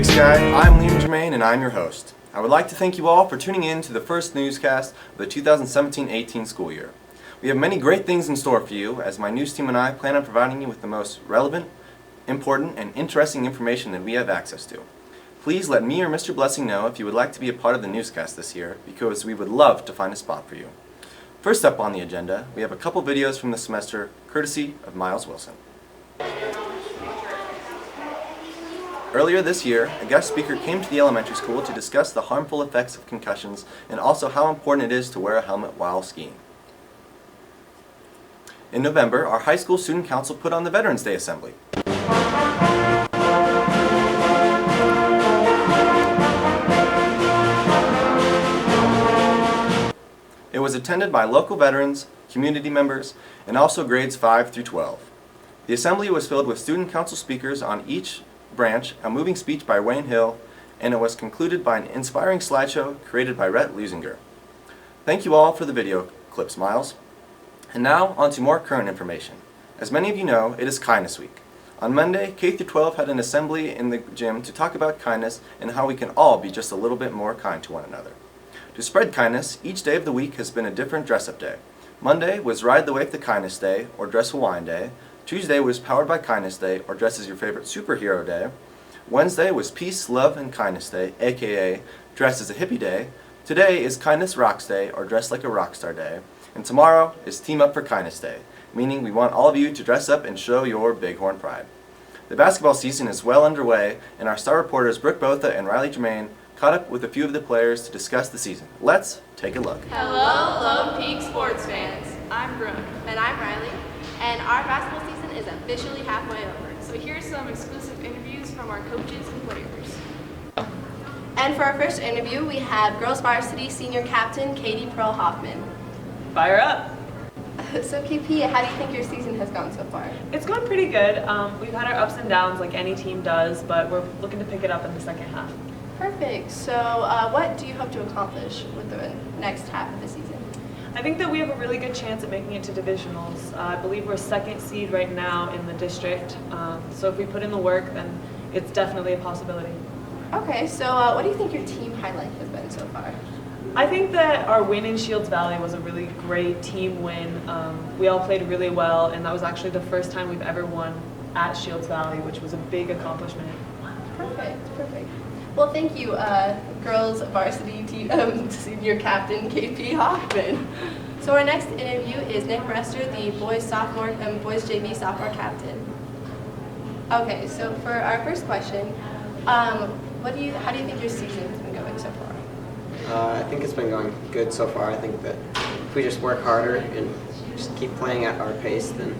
Big Sky. I'm Liam Germain and I'm your host. I would like to thank you all for tuning in to the first newscast of the 2017-18 school year. We have many great things in store for you as my news team and I plan on providing you with the most relevant, important, and interesting information that we have access to. Please let me or Mr. Blessing know if you would like to be a part of the newscast this year because we would love to find a spot for you. First up on the agenda, we have a couple videos from the semester courtesy of Miles Wilson. Earlier this year, a guest speaker came to the elementary school to discuss the harmful effects of concussions and also how important it is to wear a helmet while skiing. In November, our high school student council put on the Veterans Day Assembly. It was attended by local veterans, community members, and also grades 5 through 12. The assembly was filled with student council speakers on each branch, a moving speech by Wayne Hill, and it was concluded by an inspiring slideshow created by Rhett Lusinger. Thank you all for the video clips, Miles. And now, on to more current information. As many of you know, it is Kindness Week. On Monday, K through 12 had an assembly in the gym to talk about kindness and how we can all be just a little bit more kind to one another. To spread kindness, each day of the week has been a different dress-up day. Monday was Ride the Wave to Kindness Day, or Dress Hawaiian Day. Tuesday was Powered by Kindness Day, or Dress as Your Favorite Superhero Day. Wednesday was Peace, Love, and Kindness Day, aka Dress as a Hippie Day. Today is Kindness Rocks Day, or Dress Like a Rockstar Day. And tomorrow is Team Up for Kindness Day, meaning we want all of you to dress up and show your bighorn pride. The basketball season is well underway, and our star reporters Brooke Botha and Riley Germain caught up with a few of the players to discuss the season. Let's take a look. Hello, Lone Peak sports fans. I'm Brooke. And I'm Riley. And our basketball season is officially halfway over. So here's some exclusive interviews from our coaches and players. And for our first interview, we have girls varsity senior captain Katie Pearl Hoffman. Fire up! So KP, how do you think your season has gone so far? It's going pretty good. We've had our ups and downs like any team does, but we're looking to pick it up in the second half. Perfect. So what do you hope to accomplish with the next half of the season? I think that we have a really good chance at making it to divisionals. I believe we're second seed right now in the district, so if we put in the work, then it's definitely a possibility. Okay, so what do you think your team highlight has been so far? I think that our win in Shields Valley was a really great team win. We all played really well, and that was actually the first time we've ever won at Shields Valley, which was a big accomplishment. Perfect. Well, thank you, girls varsity team, senior captain KP Hoffman. So our next interview is Nick Rester, the boys JV sophomore captain. Okay, so for our first question, how do you think your season's been going so far? I think it's been going good so far. I think that if we just work harder and just keep playing at our pace, then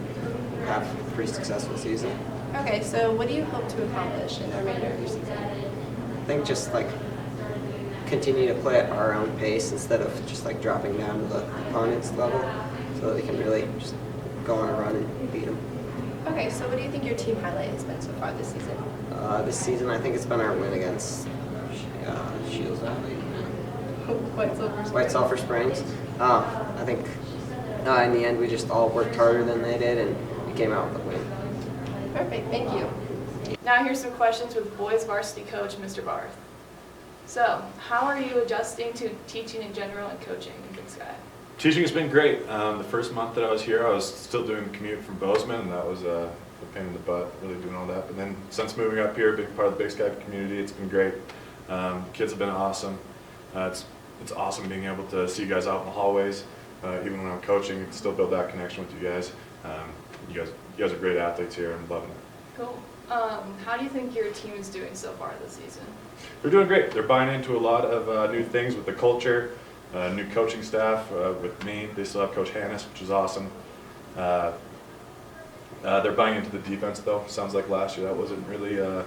we'll have a pretty successful season. Okay, so what do you hope to accomplish in the remainder of your season? I think just like continue to play at our own pace instead of just like dropping down to the opponent's level so that we can really just go on a run and beat them. Okay, so what do you think your team highlight has been so far this season? This season I think it's been our win against Shields Valley. White Sulphur Springs. I think in the end we just all worked harder than they did and we came out with a win. Perfect, thank you. Now here's some questions with boys varsity coach Mr. Barth. So, how are you adjusting to teaching in general and coaching in Big Sky? Teaching has been great. The first month that I was here, I was still doing the commute from Bozeman, and that was a pain in the butt, really doing all that. But then since moving up here, being part of the Big Sky community, it's been great. Kids have been awesome. It's awesome being able to see you guys out in the hallways. Even when I'm coaching, you can still build that connection with you guys. You guys are great athletes here. I'm loving it. Cool. How do you think your team is doing so far this season? They're doing great. They're buying into a lot of new things with the culture, new coaching staff with me. They still have Coach Hannes, which is awesome. They're buying into the defense, though. Sounds like last year that wasn't really a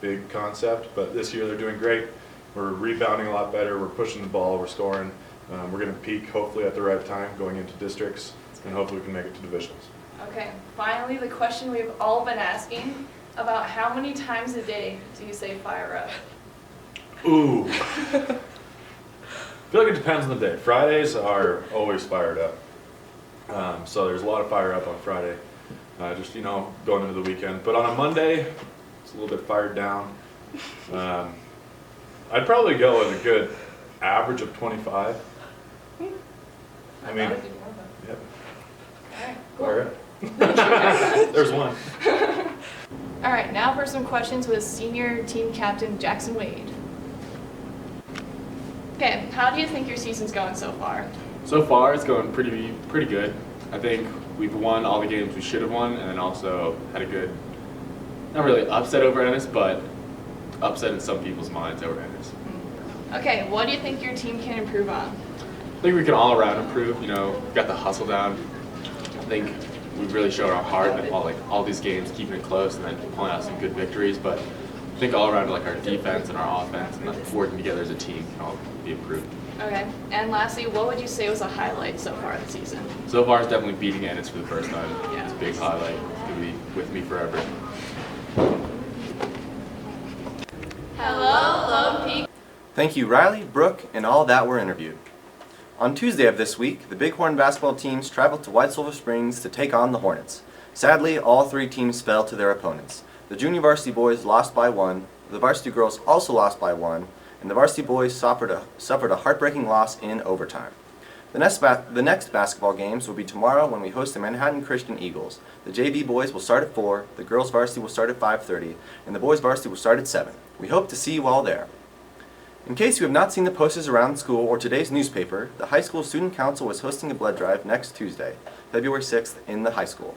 big concept, but this year they're doing great. We're rebounding a lot better. We're pushing the ball. We're scoring. We're going to peak hopefully at the right time going into districts, and hopefully we can make it to divisionals. Okay, finally the question we've all been asking about how many times a day do you say fire up? Ooh. I feel like it depends on the day. Fridays are always fired up. So there's a lot of fire up on Friday, just, going into the weekend. But on a Monday, it's a little bit fired down. I'd probably go with a good average of 25. I mean, thought it'd be more than- yep. All right, cool. All right. There's one. All right, now for some questions with senior team captain Jackson Wade. Okay, how do you think your season's going so far? So far, it's going pretty good. I think we've won all the games we should have won, and then also had a good, not really upset over Ennis, but upset in some people's minds over Ennis. Okay, what do you think your team can improve on? I think we can all around improve. You know, got the hustle down. I think we've really showed our heart in all these games, keeping it close, and then pulling out some good victories. But I think all around, like our defense and our offense, and like working together as a team can all be improved. Okay, and lastly, what would you say was a highlight so far this season? So far, it's definitely beating Ennis for the first time. Yeah. It's a big highlight. It's gonna be with me forever. Hello, Lone Peak. Thank you, Riley, Brooke, and all that were interviewed. On Tuesday of this week, the Bighorn basketball teams traveled to White Silver Springs to take on the Hornets. Sadly, all three teams fell to their opponents. The junior varsity boys lost by 1, the varsity girls also lost by 1, and the varsity boys suffered a heartbreaking loss in overtime. The next basketball games will be tomorrow when we host the Manhattan Christian Eagles. The JV boys will start at 4, the girls varsity will start at 5:30, and the boys varsity will start at 7. We hope to see you all there. In case you have not seen the posters around the school or today's newspaper, the high school student council is hosting a blood drive next Tuesday, February 6th, in the high school.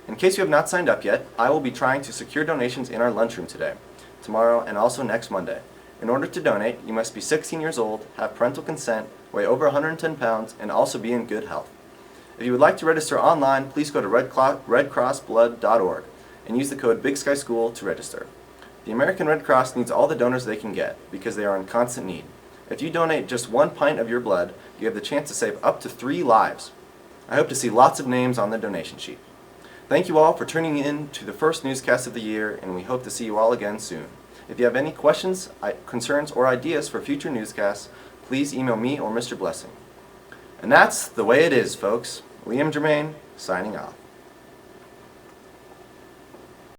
In case you have not signed up yet, I will be trying to secure donations in our lunchroom today, tomorrow, and also next Monday. In order to donate, you must be 16 years old, have parental consent, weigh over 110 pounds, and also be in good health. If you would like to register online, please go to redcrossblood.org and use the code BIGSkySchool to register. The American Red Cross needs all the donors they can get because they are in constant need. If you donate just 1 pint of your blood, you have the chance to save up to 3 lives. I hope to see lots of names on the donation sheet. Thank you all for tuning in to the first newscast of the year, and we hope to see you all again soon. If you have any questions, concerns, or ideas for future newscasts, please email me or Mr. Blessing. And that's the way it is, folks. Liam Germain, signing off.